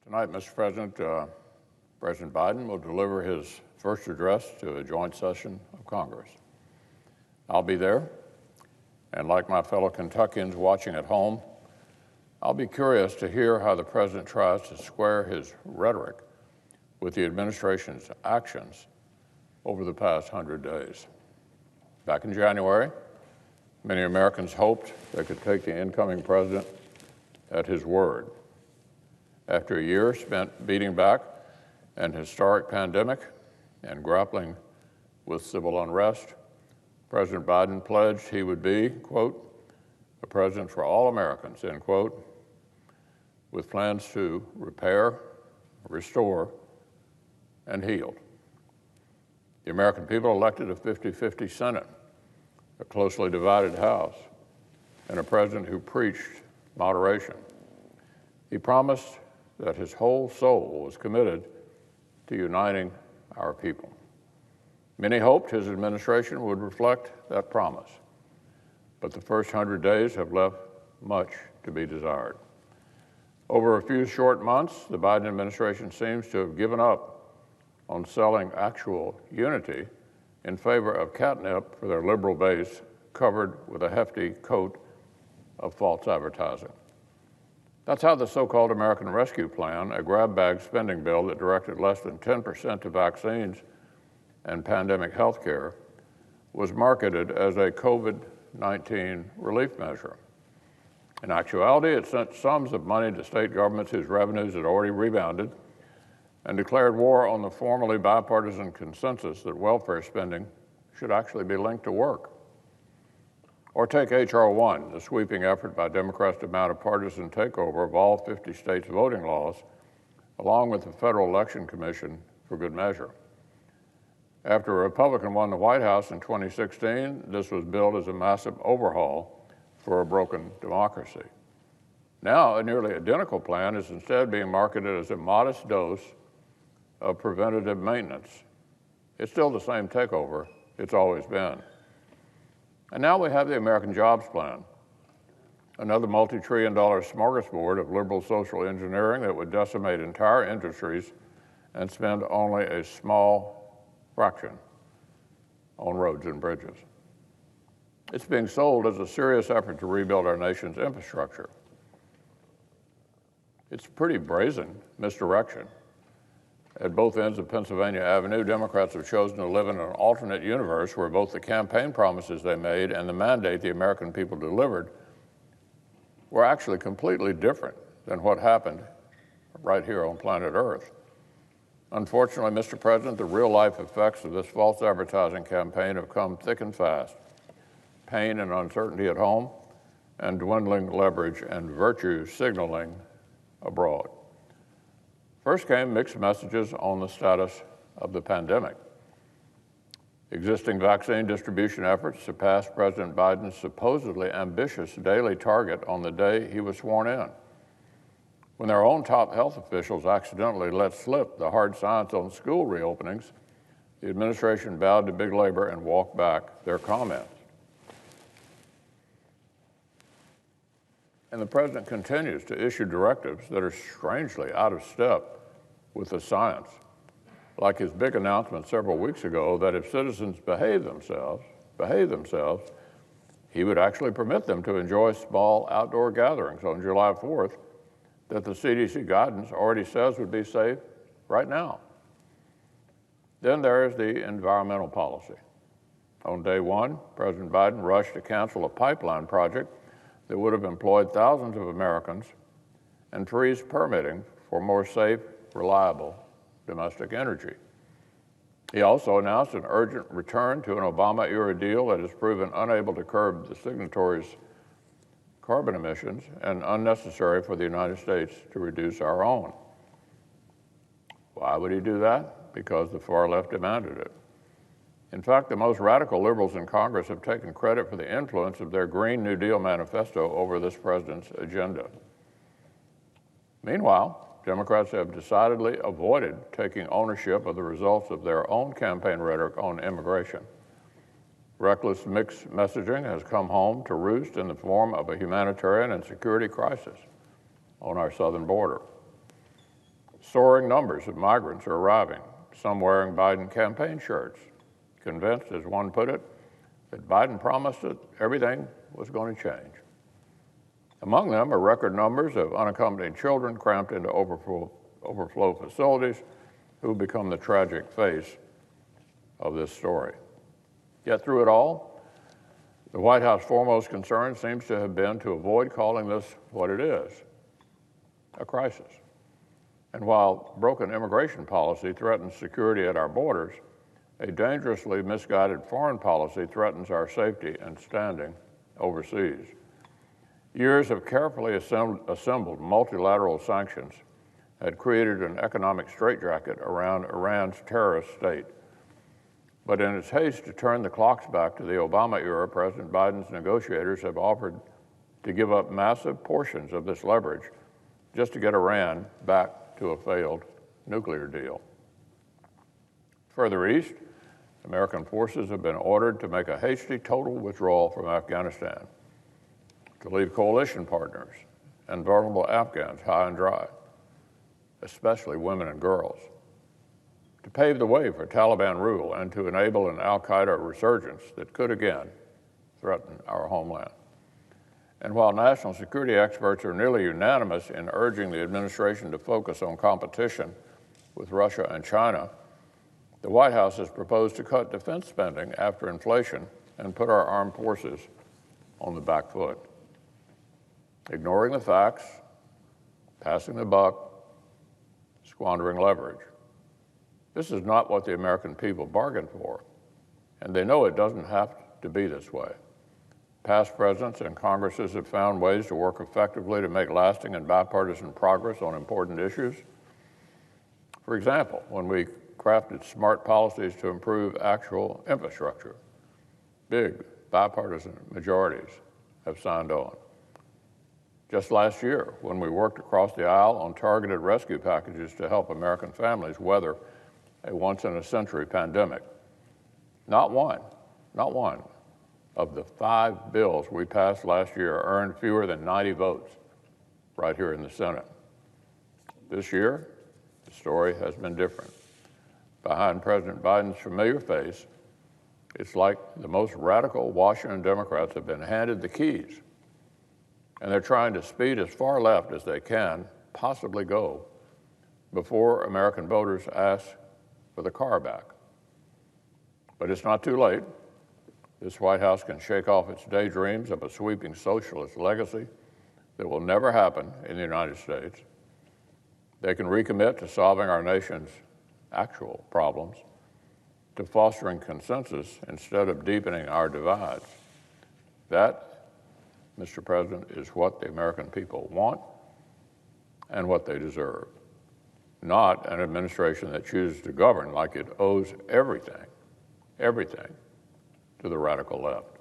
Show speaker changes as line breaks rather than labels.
Tonight, Mr. President, President Biden will deliver his first address to a joint session of Congress. I'll be there, and like my fellow Kentuckians watching at home, I'll be curious to hear how the President tries to square his rhetoric with the administration's actions over the past 100 days. Back in January, many Americans hoped they could take the incoming president at his word. After a year spent beating back an historic pandemic and grappling with civil unrest, President Biden pledged he would be, quote, a president for all Americans, end quote, with plans to repair, restore, and heal. The American people elected a 50-50 Senate, a closely divided House, and a president who preached moderation. He promised that his whole soul was committed to uniting our people. Many hoped his administration would reflect that promise, but the first 100 days have left much to be desired. Over a few short months, the Biden administration seems to have given up on selling actual unity in favor of catnip for their liberal base covered with a hefty coat of false advertising. That's how the so-called American Rescue Plan, a grab bag spending bill that directed less than 10% to vaccines and pandemic health care, was marketed as a COVID-19 relief measure. In actuality, it sent sums of money to state governments whose revenues had already rebounded and declared war on the formerly bipartisan consensus that welfare spending should actually be linked to work. Or take H.R. 1, the sweeping effort by Democrats to mount a partisan takeover of all 50 states' voting laws, along with the Federal Election Commission for good measure. After a Republican won the White House in 2016, this was billed as a massive overhaul for a broken democracy. Now, a nearly identical plan is instead being marketed as a modest dose of preventative maintenance. It's still the same takeover it's always been. And now we have the American Jobs Plan, another multi-trillion-dollar smorgasbord of liberal social engineering that would decimate entire industries and spend only a small fraction on roads and bridges. It's being sold as a serious effort to rebuild our nation's infrastructure. It's pretty brazen misdirection. At both ends of Pennsylvania Avenue, Democrats have chosen to live in an alternate universe where both the campaign promises they made and the mandate the American people delivered were actually completely different than what happened right here on planet Earth. Unfortunately, Mr. President, the real-life effects of this false advertising campaign have come thick and fast. Pain and uncertainty at home, and dwindling leverage and virtue signaling abroad. First came mixed messages on the status of the pandemic. Existing vaccine distribution efforts surpassed President Biden's supposedly ambitious daily target on the day he was sworn in. When their own top health officials accidentally let slip the hard science on school reopenings, the administration bowed to big labor and walked back their comments. And the president continues to issue directives that are strangely out of step with the science, like his big announcement several weeks ago that if citizens behave themselves, he would actually permit them to enjoy small outdoor gatherings on July 4th that the CDC guidance already says would be safe right now. Then there is the environmental policy. On day one, President Biden rushed to cancel a pipeline project that would have employed thousands of Americans and freeze permitting for more safe, reliable domestic energy. He also announced an urgent return to an Obama-era deal that has proven unable to curb the signatories' carbon emissions and unnecessary for the United States to reduce our own. Why would he do that? Because the far left demanded it. In fact, the most radical liberals in Congress have taken credit for the influence of their Green New Deal manifesto over this president's agenda. Meanwhile, Democrats have decidedly avoided taking ownership of the results of their own campaign rhetoric on immigration. Reckless mixed messaging has come home to roost in the form of a humanitarian and security crisis on our southern border. Soaring numbers of migrants are arriving, some wearing Biden campaign shirts, convinced, as one put it, that Biden promised that everything was going to change. Among them are record numbers of unaccompanied children cramped into overflow facilities who become the tragic face of this story. Yet through it all, the White House foremost concern seems to have been to avoid calling this what it is, a crisis. And while broken immigration policy threatens security at our borders, a dangerously misguided foreign policy threatens our safety and standing overseas. Years of carefully assembled multilateral sanctions had created an economic straitjacket around Iran's terrorist state. But in its haste to turn the clocks back to the Obama era, President Biden's negotiators have offered to give up massive portions of this leverage just to get Iran back to a failed nuclear deal. Further east, American forces have been ordered to make a hasty total withdrawal from Afghanistan, to leave coalition partners and vulnerable Afghans high and dry, especially women and girls, to pave the way for Taliban rule and to enable an al-Qaeda resurgence that could again threaten our homeland. And while national security experts are nearly unanimous in urging the administration to focus on competition with Russia and China, the White House has proposed to cut defense spending after inflation and put our armed forces on the back foot. Ignoring the facts, passing the buck, squandering leverage. This is not what the American people bargained for, and they know it doesn't have to be this way. Past presidents and Congresses have found ways to work effectively to make lasting and bipartisan progress on important issues. For example, when we crafted smart policies to improve actual infrastructure, big bipartisan majorities have signed on. Just last year, when we worked across the aisle on targeted rescue packages to help American families weather a once-in-a-century pandemic, not one of the 5 bills we passed last year earned fewer than 90 votes right here in the Senate. This year, the story has been different. Behind President Biden's familiar face, it's like the most radical Washington Democrats have been handed the keys, and they're trying to speed as far left as they can possibly go before American voters ask for the car back. But it's not too late. This White House can shake off its daydreams of a sweeping socialist legacy that will never happen in the United States. They can recommit to solving our nation's actual problems, to fostering consensus instead of deepening our divides. That, Mr. President, is what the American people want and what they deserve, not an administration that chooses to govern like it owes everything to the radical left.